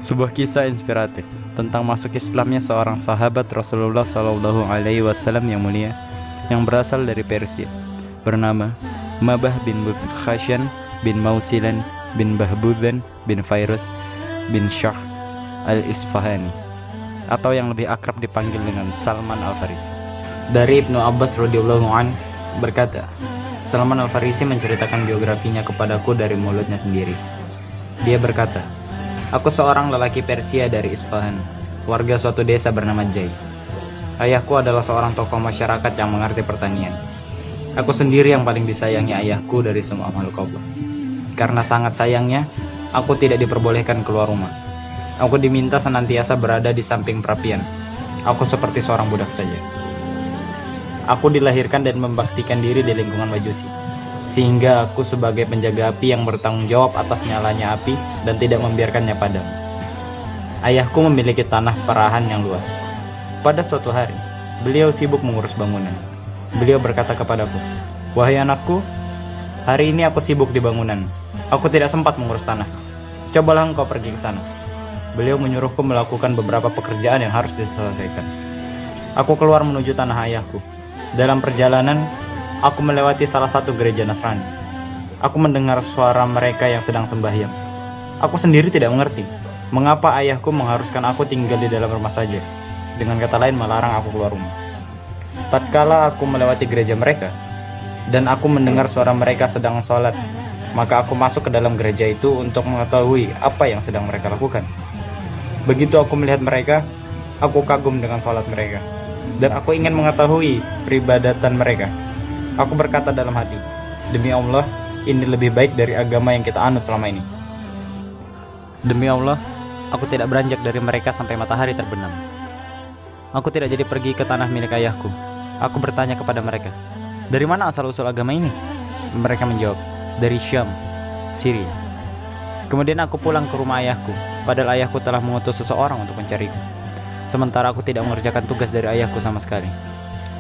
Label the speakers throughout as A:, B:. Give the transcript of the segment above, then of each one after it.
A: Sebuah kisah inspiratif tentang masuk Islamnya seorang sahabat Rasulullah Shallallahu Alaihi Wasallam yang mulia, yang berasal dari Persia, bernama Mabah bin Khasyan bin Mausilan bin Bahbudan bin Fairuz bin Shah al-Isfahani, atau yang lebih akrab dipanggil dengan Salman al-Farisi. Dari Ibnu Abbas radhiyallahu an berkata, Salman al-Farisi menceritakan biografinya kepadaku dari mulutnya sendiri. Dia berkata, aku seorang lelaki Persia dari Isfahan, warga suatu desa bernama Jai. Ayahku adalah seorang tokoh masyarakat yang mengerti pertanian. Aku sendiri yang paling disayangi ayahku dari semua makhluk Allah. Karena sangat sayangnya, aku tidak diperbolehkan keluar rumah. Aku diminta senantiasa berada di samping perapian. Aku seperti seorang budak saja. Aku dilahirkan dan membaktikan diri di lingkungan Majusi, sehingga aku sebagai penjaga api yang bertanggung jawab atas nyalanya api dan tidak membiarkannya padam. Ayahku memiliki tanah perahan yang luas. Pada suatu hari, beliau sibuk mengurus bangunan. Beliau berkata kepadaku, wahai anakku, hari ini aku sibuk di bangunan. Aku tidak sempat mengurus tanah. Cobalah engkau pergi ke sana. Beliau menyuruhku melakukan beberapa pekerjaan yang harus diselesaikan. Aku keluar menuju tanah ayahku. Dalam perjalanan, aku melewati salah satu gereja Nasrani. Aku mendengar suara mereka yang sedang sembahyang. Aku sendiri tidak mengerti mengapa ayahku mengharuskan aku tinggal di dalam rumah saja, dengan kata lain melarang aku keluar rumah. Tatkala aku melewati gereja mereka, dan aku mendengar suara mereka sedang sholat, maka aku masuk ke dalam gereja itu untuk mengetahui apa yang sedang mereka lakukan. Begitu aku melihat mereka, aku kagum dengan sholat mereka, dan aku ingin mengetahui peribadatan mereka. Aku berkata dalam hati, demi Allah, ini lebih baik dari agama yang kita anut selama ini. Demi Allah, aku tidak beranjak dari mereka sampai matahari terbenam. Aku tidak jadi pergi ke tanah milik ayahku. Aku bertanya kepada mereka, dari mana asal-usul agama ini? Mereka menjawab, dari Syam, Syria. Kemudian aku pulang ke rumah ayahku, padahal ayahku telah mengutus seseorang untuk mencariku. Sementara aku tidak mengerjakan tugas dari ayahku sama sekali.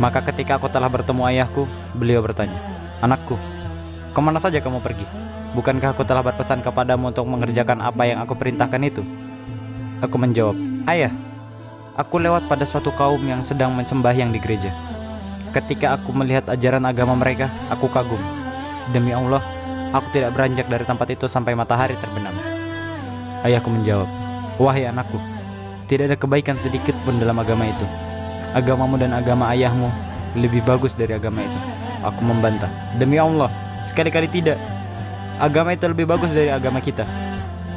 A: Maka ketika aku telah bertemu ayahku, beliau bertanya, anakku, kemana saja kamu pergi? Bukankah aku telah berpesan kepadamu untuk mengerjakan apa yang aku perintahkan itu? Aku menjawab, ayah, aku lewat pada suatu kaum yang sedang sembahyang di gereja. Ketika aku melihat ajaran agama mereka, aku kagum. Demi Allah, aku tidak beranjak dari tempat itu sampai matahari terbenam. Ayahku menjawab, wahai anakku, tidak ada kebaikan sedikit pun dalam agama itu. Agamamu dan agama ayahmu lebih bagus dari agama itu. Aku membantah, demi Allah, sekali-kali tidak. Agama itu lebih bagus dari agama kita.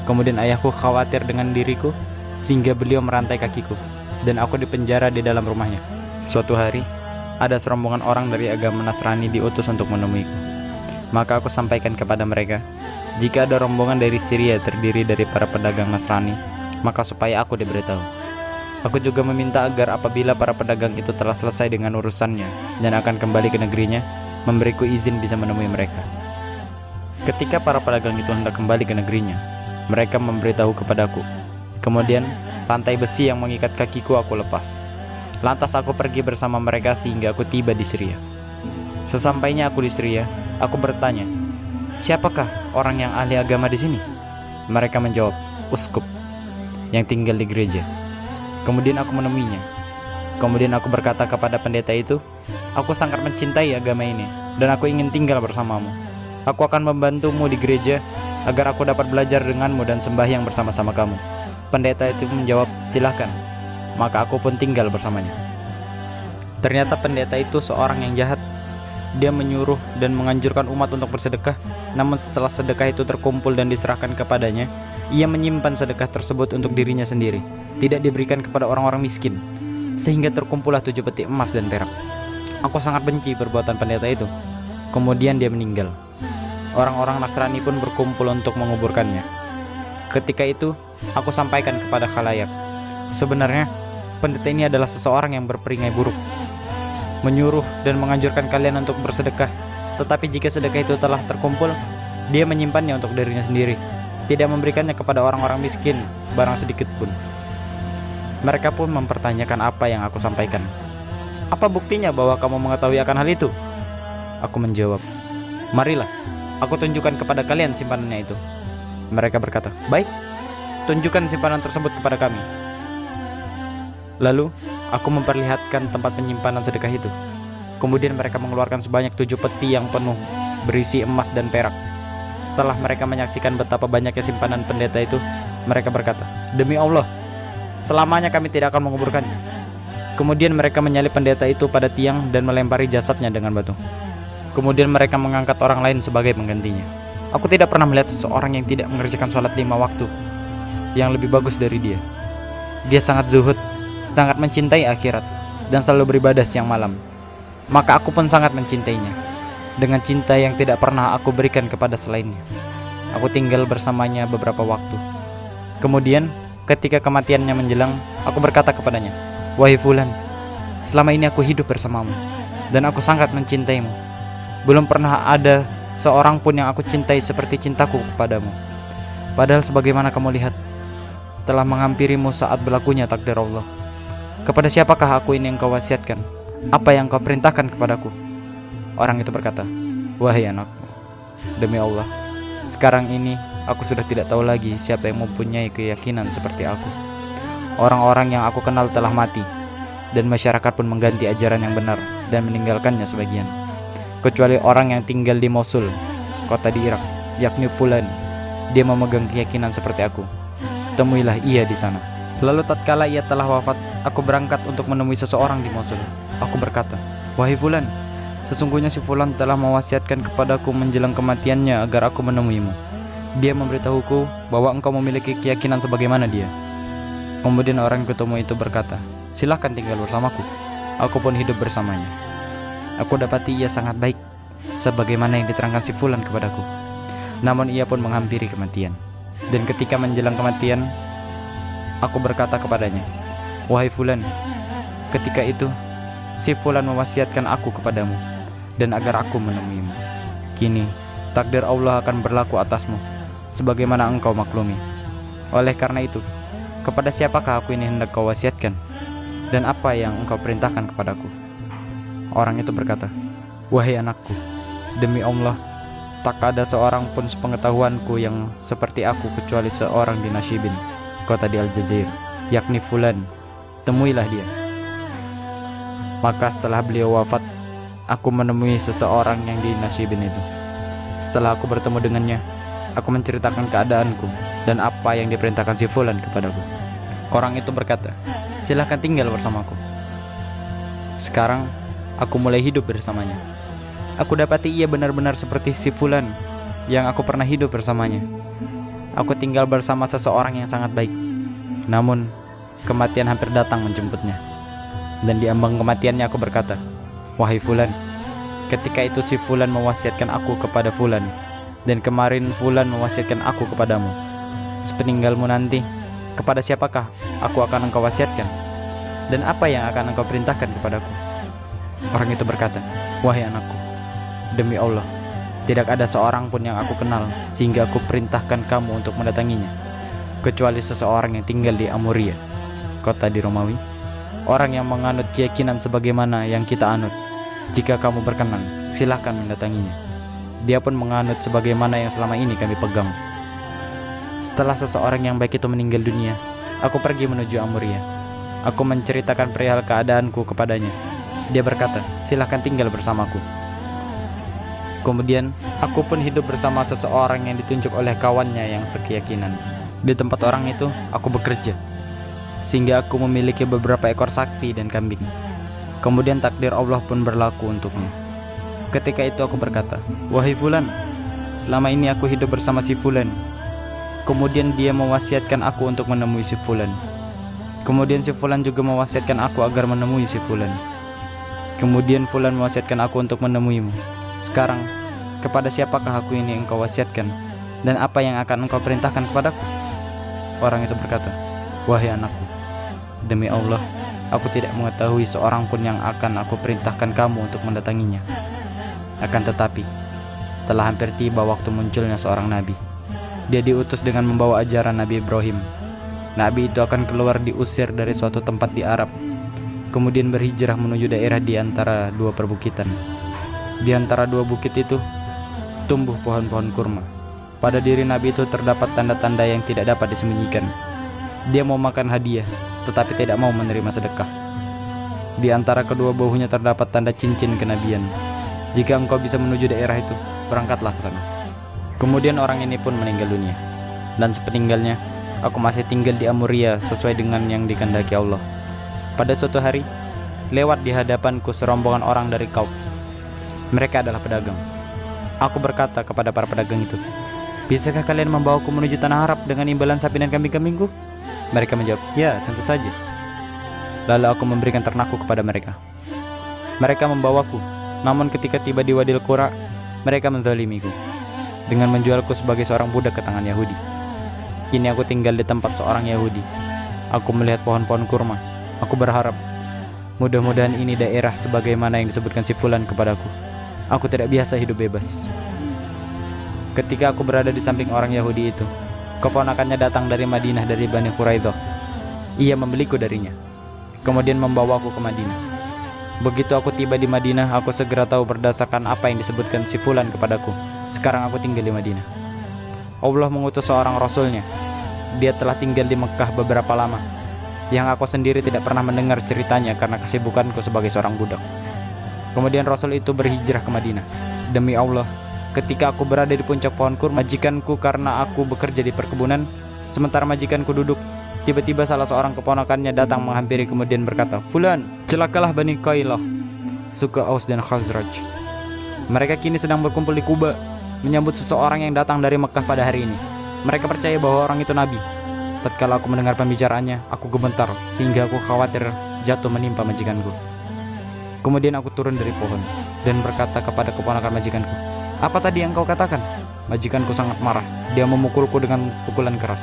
A: Kemudian ayahku khawatir dengan diriku, sehingga beliau merantai kakiku, dan aku dipenjara di dalam rumahnya. Suatu hari, ada serombongan orang dari agama Nasrani diutus untuk menemuiku. Maka aku sampaikan kepada mereka, jika ada rombongan dari Syria terdiri dari para pedagang Nasrani, maka supaya aku diberitahu. Aku juga meminta agar apabila para pedagang itu telah selesai dengan urusannya dan akan kembali ke negerinya, memberiku izin bisa menemui mereka. Ketika para pedagang itu hendak kembali ke negerinya, mereka memberitahu kepadaku. Kemudian rantai besi yang mengikat kakiku aku lepas. Lantas aku pergi bersama mereka sehingga aku tiba di Syria. Sesampainya aku di Syria, aku bertanya, siapakah orang yang ahli agama di sini? Mereka menjawab, uskup yang tinggal di gereja. Kemudian aku menemuinya. Kemudian aku berkata kepada pendeta itu, aku sangat mencintai agama ini dan aku ingin tinggal bersamamu. Aku akan membantumu di gereja agar aku dapat belajar denganmu dan sembahyang bersama-sama kamu. Pendeta itu menjawab, silahkan. Maka aku pun tinggal bersamanya. Ternyata pendeta itu seorang yang jahat. Dia menyuruh dan menganjurkan umat untuk bersedekah. Namun setelah sedekah itu terkumpul dan diserahkan kepadanya, ia menyimpan sedekah tersebut untuk dirinya sendiri, tidak diberikan kepada orang-orang miskin, sehingga terkumpullah 7 peti emas dan perak. Aku sangat benci perbuatan pendeta itu. Kemudian dia meninggal. Orang-orang Nasrani pun berkumpul untuk menguburkannya. Ketika itu, aku sampaikan kepada khalayak, sebenarnya pendeta ini adalah seseorang yang berperingai buruk, menyuruh dan menganjurkan kalian untuk bersedekah. Tetapi jika sedekah itu telah terkumpul, dia menyimpannya untuk dirinya sendiri, tidak memberikannya kepada orang-orang miskin barang sedikit pun. Mereka pun mempertanyakan apa yang aku sampaikan. Apa buktinya bahwa kamu mengetahui akan hal itu? Aku menjawab, marilah, aku tunjukkan kepada kalian simpanannya itu. Mereka berkata, baik. tunjukkan simpanan tersebut kepada kami." Lalu aku memperlihatkan tempat penyimpanan sedekah itu. Kemudian mereka mengeluarkan sebanyak 7 peti yang penuh berisi emas dan perak. Setelah mereka menyaksikan betapa banyaknya simpanan pendeta itu, mereka berkata, "Demi Allah, selamanya kami tidak akan menguburkannya." Kemudian mereka menyalip pendeta itu pada tiang dan melempari jasadnya dengan batu. Kemudian mereka mengangkat orang lain sebagai penggantinya. Aku tidak pernah melihat seseorang yang tidak mengerjakan sholat 5 waktu yang lebih bagus dari dia. Dia sangat zuhud, sangat mencintai akhirat, dan selalu beribadah siang malam. Maka aku pun sangat mencintainya, dengan cinta yang tidak pernah aku berikan kepada selainnya. Aku tinggal bersamanya beberapa waktu. Kemudian ketika kematiannya menjelang, aku berkata kepadanya, "Wahai Fulan, selama ini aku hidup bersamamu, dan aku sangat mencintaimu. Belum pernah ada seorang pun yang aku cintai seperti cintaku kepadamu. Padahal sebagaimana kamu lihat, telah menghampirimu saat berlakunya takdir Allah. Kepada siapakah aku ini engkau wasiatkan? Apa yang kau perintahkan kepadaku?" Orang itu berkata, "Wahai anakku, demi Allah, sekarang ini aku sudah tidak tahu lagi siapa yang mempunyai keyakinan seperti aku. Orang-orang yang aku kenal telah mati, dan masyarakat pun mengganti ajaran yang benar dan meninggalkannya sebagian, kecuali orang yang tinggal di Mosul, kota di Irak, yakni Fulan. Dia memegang keyakinan seperti aku. Temuilah ia di sana." Lalu tatkala ia telah wafat, aku berangkat untuk menemui seseorang di Mosul. Aku berkata, "Wahai Fulan, sesungguhnya si Fulan telah mewasiatkan kepadaku menjelang kematiannya agar aku menemuimu. Dia memberitahuku bahwa engkau memiliki keyakinan sebagaimana dia." Kemudian orang yang ketemu itu berkata, "Silahkan tinggal bersamaku." Aku pun hidup bersamanya. Aku dapati ia sangat baik, sebagaimana yang diterangkan si Fulan kepadaku. Namun ia pun menghampiri kematian. Dan ketika menjelang kematian, aku berkata kepadanya, "Wahai Fulan, ketika itu si Fulan mewasiatkan aku kepadamu dan agar aku menemuimu. Kini takdir Allah akan berlaku atasmu, sebagaimana engkau maklumi. Oleh karena itu, kepada siapakah aku ini hendak kau wasiatkan, dan apa yang engkau perintahkan kepadaku?" Orang itu berkata, "Wahai anakku, demi Allah, tak ada seorang pun sepengetahuanku yang seperti aku kecuali seorang di Nashibin, kota di Aljazair, yakni Fulan. Temuilah dia." Maka setelah beliau wafat, aku menemui seseorang yang di Nashibin itu. Setelah aku bertemu dengannya, aku menceritakan keadaanku dan apa yang diperintahkan si Fulan kepadaku. Orang itu berkata, "Silahkan tinggal bersamaku." Sekarang aku mulai hidup bersamanya. Aku dapati ia benar-benar seperti si Fulan yang aku pernah hidup bersamanya. Aku tinggal bersama seseorang yang sangat baik. Namun kematian hampir datang menjemputnya. Dan di ambang kematiannya aku berkata, "Wahai Fulan, ketika itu si Fulan mewasiatkan aku kepada Fulan, dan kemarin Fulan mewasiatkan aku kepadamu. Sepeninggalmu nanti, kepada siapakah aku akan engkau wasiatkan? Dan apa yang akan engkau perintahkan kepadaku?" Orang itu berkata, "Wahai anakku, demi Allah, tidak ada seorang pun yang aku kenal sehingga aku perintahkan kamu untuk mendatanginya, kecuali seseorang yang tinggal di Amuria, kota di Romawi. Orang yang menganut keyakinan sebagaimana yang kita anut. Jika kamu berkenan, silahkan mendatanginya. Dia pun menganut sebagaimana yang selama ini kami pegang." Setelah seseorang yang baik itu meninggal dunia, aku pergi menuju Amuria. Aku menceritakan perihal keadaanku kepadanya. Dia berkata, "Silahkan tinggal bersamaku." Kemudian aku pun hidup bersama seseorang yang ditunjuk oleh kawannya yang sekeyakinan. Di tempat orang itu aku bekerja, sehingga aku memiliki beberapa ekor sakti dan kambing. Kemudian takdir Allah pun berlaku untuknya. Ketika itu aku berkata, "Wahai Fulan, selama ini aku hidup bersama si Fulan." Kemudian dia mewasiatkan aku untuk menemui si Fulan. Kemudian si Fulan juga mewasiatkan aku agar menemui si Fulan. Kemudian Fulan mewasiatkan aku untuk menemuimu. Sekarang, kepada siapakah aku ini engkau wasiatkan, dan apa yang akan engkau perintahkan kepadaku?" Orang itu berkata, "Wahai anakku, demi Allah, aku tidak mengetahui seorang pun yang akan aku perintahkan kamu untuk mendatanginya. Akan tetapi, telah hampir tiba waktu munculnya seorang nabi. Dia diutus dengan membawa ajaran Nabi Ibrahim. Nabi itu akan keluar diusir dari suatu tempat di Arab, kemudian berhijrah menuju daerah di antara dua perbukitan. Di antara dua bukit itu tumbuh pohon-pohon kurma. Pada diri Nabi itu terdapat tanda-tanda yang tidak dapat disembunyikan. Dia mau makan hadiah, tetapi tidak mau menerima sedekah. Di antara kedua bahunya terdapat tanda cincin kenabian. Jika engkau bisa menuju daerah itu, berangkatlah ke sana. Kemudian orang ini pun meninggal dunia. Dan sepeninggalnya, aku masih tinggal di Amuria sesuai dengan yang dikehendaki Allah. Pada suatu hari, lewat di hadapanku serombongan orang dari Kaum. Mereka adalah pedagang. Aku berkata kepada para pedagang itu, "Bisakah kalian membawaku menuju tanah Arab dengan imbalan sapi dan kambing-kambingku?" Mereka menjawab, "Ya, tentu saja." Lalu aku memberikan ternakku kepada mereka. Mereka membawaku, namun ketika tiba di Wadil Qura, mereka menzalimiku dengan menjualku sebagai seorang budak ke tangan Yahudi. Kini aku tinggal di tempat seorang Yahudi. Aku melihat pohon-pohon kurma. Aku berharap, mudah-mudahan ini daerah sebagaimana yang disebutkan si Fulan kepadaku. Aku tidak biasa hidup bebas. Ketika aku berada di samping orang Yahudi itu, keponakannya datang dari Madinah dari Bani Quraidah. Ia membeliku darinya, kemudian membawaku ke Madinah. Begitu aku tiba di Madinah, aku segera tahu berdasarkan apa yang disebutkan si Fulan kepadaku. Sekarang aku tinggal di Madinah. Allah mengutus seorang Rasulnya. Dia telah tinggal di Mekah beberapa lama, yang aku sendiri tidak pernah mendengar ceritanya karena kesibukanku sebagai seorang budak. Kemudian Rasul itu berhijrah ke Madinah. Demi Allah, ketika aku berada di puncak pohon kurma, majikanku karena aku bekerja di perkebunan, sementara majikanku duduk, tiba-tiba salah seorang keponakannya datang menghampiri kemudian berkata, "Fulan, celakalah Bani Qailah, suku Aus dan Khazraj. Mereka kini sedang berkumpul di Kuba, menyambut seseorang yang datang dari Mekah pada hari ini. Mereka percaya bahwa orang itu Nabi." Tatkala aku mendengar pembicaraannya, aku gemetar sehingga aku khawatir jatuh menimpa majikanku. Kemudian aku turun dari pohon dan berkata kepada keponakan majikanku, "Apa tadi yang kau katakan?" Majikanku sangat marah. Dia memukulku dengan pukulan keras.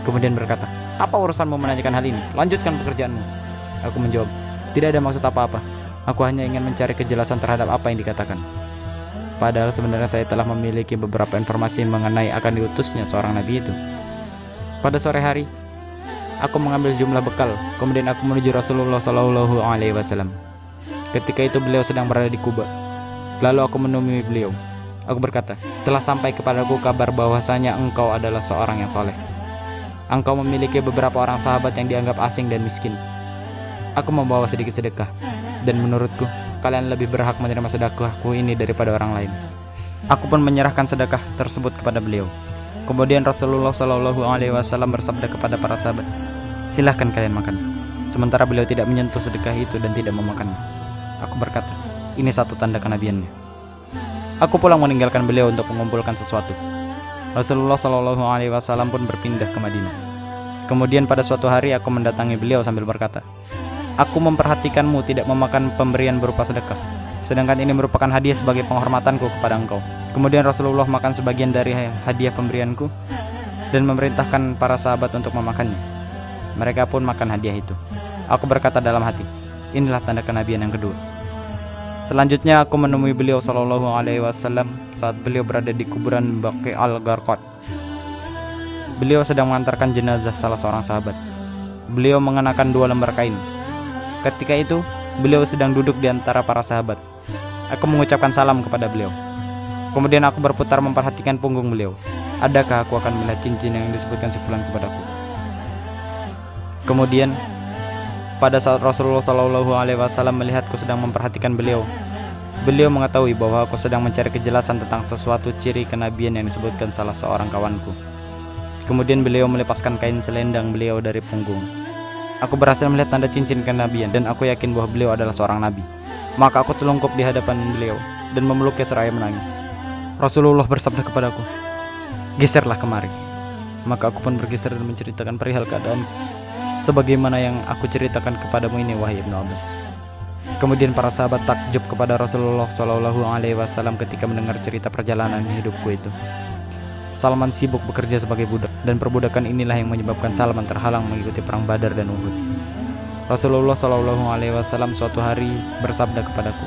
A: Kemudian berkata, "Apa urusanmu menanyakan hal ini? Lanjutkan pekerjaanmu." Aku menjawab, "Tidak ada maksud apa-apa. Aku hanya ingin mencari kejelasan terhadap apa yang dikatakan." Padahal sebenarnya saya telah memiliki beberapa informasi mengenai akan diutusnya seorang nabi itu. Pada sore hari, aku mengambil jumlah bekal, kemudian aku menuju Rasulullah SAW. Ketika itu beliau sedang berada di Kuba. Lalu aku menemui beliau. Aku berkata, "Telah sampai kepadaku kabar bahwasanya engkau adalah seorang yang soleh. Engkau memiliki beberapa orang sahabat yang dianggap asing dan miskin. Aku membawa sedikit sedekah, dan menurutku kalian lebih berhak menerima sedekahku ini daripada orang lain." Aku pun menyerahkan sedekah tersebut kepada beliau. Kemudian Rasulullah SAW bersabda kepada para sahabat, "Silahkan kalian makan." Sementara beliau tidak menyentuh sedekah itu dan tidak memakannya. Aku berkata, "Ini satu tanda kenabiannya." Aku pulang meninggalkan beliau untuk mengumpulkan sesuatu. Rasulullah SAW pun berpindah ke Madinah. Kemudian pada suatu hari aku mendatangi beliau sambil berkata, "Aku memperhatikanmu tidak memakan pemberian berupa sedekah, sedangkan ini merupakan hadiah sebagai penghormatanku kepada engkau." Kemudian Rasulullah makan sebagian dari hadiah pemberianku dan memerintahkan para sahabat untuk memakannya. Mereka pun makan hadiah itu. Aku berkata dalam hati, inilah tanda kenabian yang kedua. Selanjutnya aku menemui beliau SAW saat beliau berada di kuburan Baqi al-Gharqad. Beliau sedang mengantarkan jenazah salah seorang sahabat. Beliau mengenakan 2 lembar kain. Ketika itu beliau sedang duduk di antara para sahabat. Aku mengucapkan salam kepada beliau. Kemudian aku berputar memperhatikan punggung beliau. Adakah aku akan melihat cincin yang disebutkan si Fulan kepadaku? Kemudian pada saat Rasulullah SAW melihatku sedang memperhatikan beliau, beliau mengetahui bahwa aku sedang mencari kejelasan tentang sesuatu ciri kenabian yang disebutkan salah seorang kawanku. Kemudian beliau melepaskan kain selendang beliau dari punggung. Aku berhasil melihat tanda cincin kenabian dan aku yakin bahwa beliau adalah seorang nabi. Maka aku telungkup di hadapan beliau dan memeluknya seraya menangis. Rasulullah bersabda kepadaku, "Geserlah kemari." Maka aku pun bergeser dan menceritakan perihal keadaanku, sebagaimana yang aku ceritakan kepadamu ini, wahai Ibnu Abbas. Kemudian para sahabat takjub kepada Rasulullah SAW ketika mendengar cerita perjalanan hidupku itu. Salman sibuk bekerja sebagai budak, dan perbudakan inilah yang menyebabkan Salman terhalang mengikuti perang Badar dan Uhud. Rasulullah SAW suatu hari bersabda kepadaku,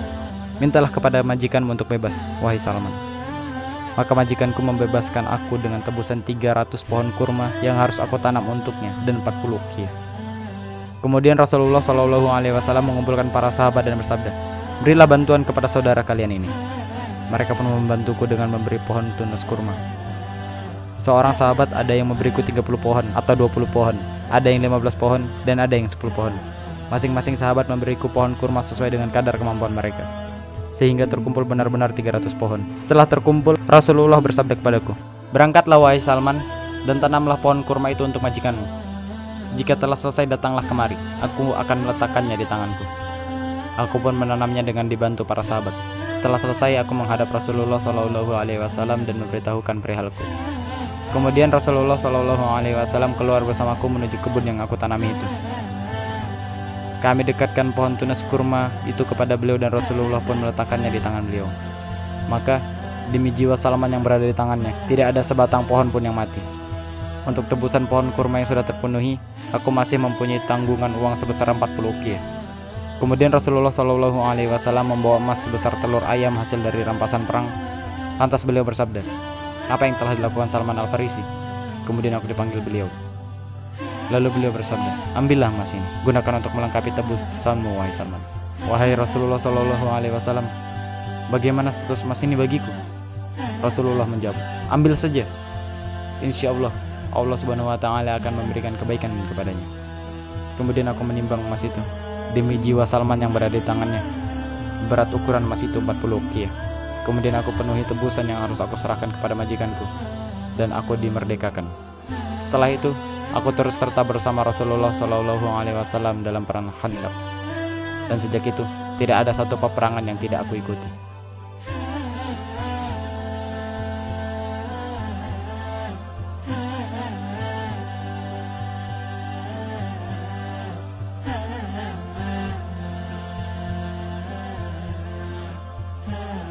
A: "Mintalah kepada majikanmu untuk bebas, wahai Salman." Maka majikanku membebaskan aku dengan tebusan 300 pohon kurma yang harus aku tanam untuknya dan 40 uqiyah. Kemudian Rasulullah SAW mengumpulkan para sahabat dan bersabda, "Berilah bantuan kepada saudara kalian ini." Mereka pun membantuku dengan memberi pohon tunas kurma. Seorang sahabat ada yang memberiku 30 pohon atau 20 pohon, ada yang 15 pohon, dan ada yang 10 pohon. Masing-masing sahabat memberiku pohon kurma sesuai dengan kadar kemampuan mereka, sehingga terkumpul benar-benar 300 pohon. Setelah terkumpul, Rasulullah bersabda kepadaku, "Berangkatlah wahai Salman, dan tanamlah pohon kurma itu untuk majikanmu. Jika telah selesai, datanglah kemari, aku akan meletakkannya di tanganku." Aku pun menanamnya dengan dibantu para sahabat. Setelah selesai, aku menghadap Rasulullah SAW dan memberitahukan perihalku. Kemudian Rasulullah SAW keluar bersamaku menuju kebun yang aku tanami itu. Kami dekatkan pohon tunas kurma itu kepada beliau dan Rasulullah pun meletakkannya di tangan beliau. Maka demi jiwa Salman yang berada di tangannya, tidak ada sebatang pohon pun yang mati. Untuk tebusan pohon kurma yang sudah terpenuhi, aku masih mempunyai tanggungan uang sebesar 40 uqiyah. Kemudian Rasulullah SAW membawa emas sebesar telur ayam hasil dari rampasan perang. Lantas beliau bersabda, "Apa yang telah dilakukan Salman Al-Farisi?" Kemudian aku dipanggil beliau. Lalu beliau bersabda, "Ambillah emas ini, gunakan untuk melengkapi tebusanmu wahai Salman." "Wahai Rasulullah SAW, bagaimana status emas ini bagiku?" Rasulullah menjawab, "Ambil saja. Insya Allah Subhanahu wa Ta'ala akan memberikan kebaikan kepadanya." Kemudian aku menimbang emas itu. Demi jiwa Salman yang berada di tangannya, berat ukuran emas itu 40 uqiyah. Kemudian aku penuhi tebusan yang harus aku serahkan kepada majikanku, dan aku dimerdekakan. Setelah itu, aku terus serta bersama Rasulullah SAW dalam perang Khandaq. Dan sejak itu, tidak ada satu peperangan yang tidak aku ikuti.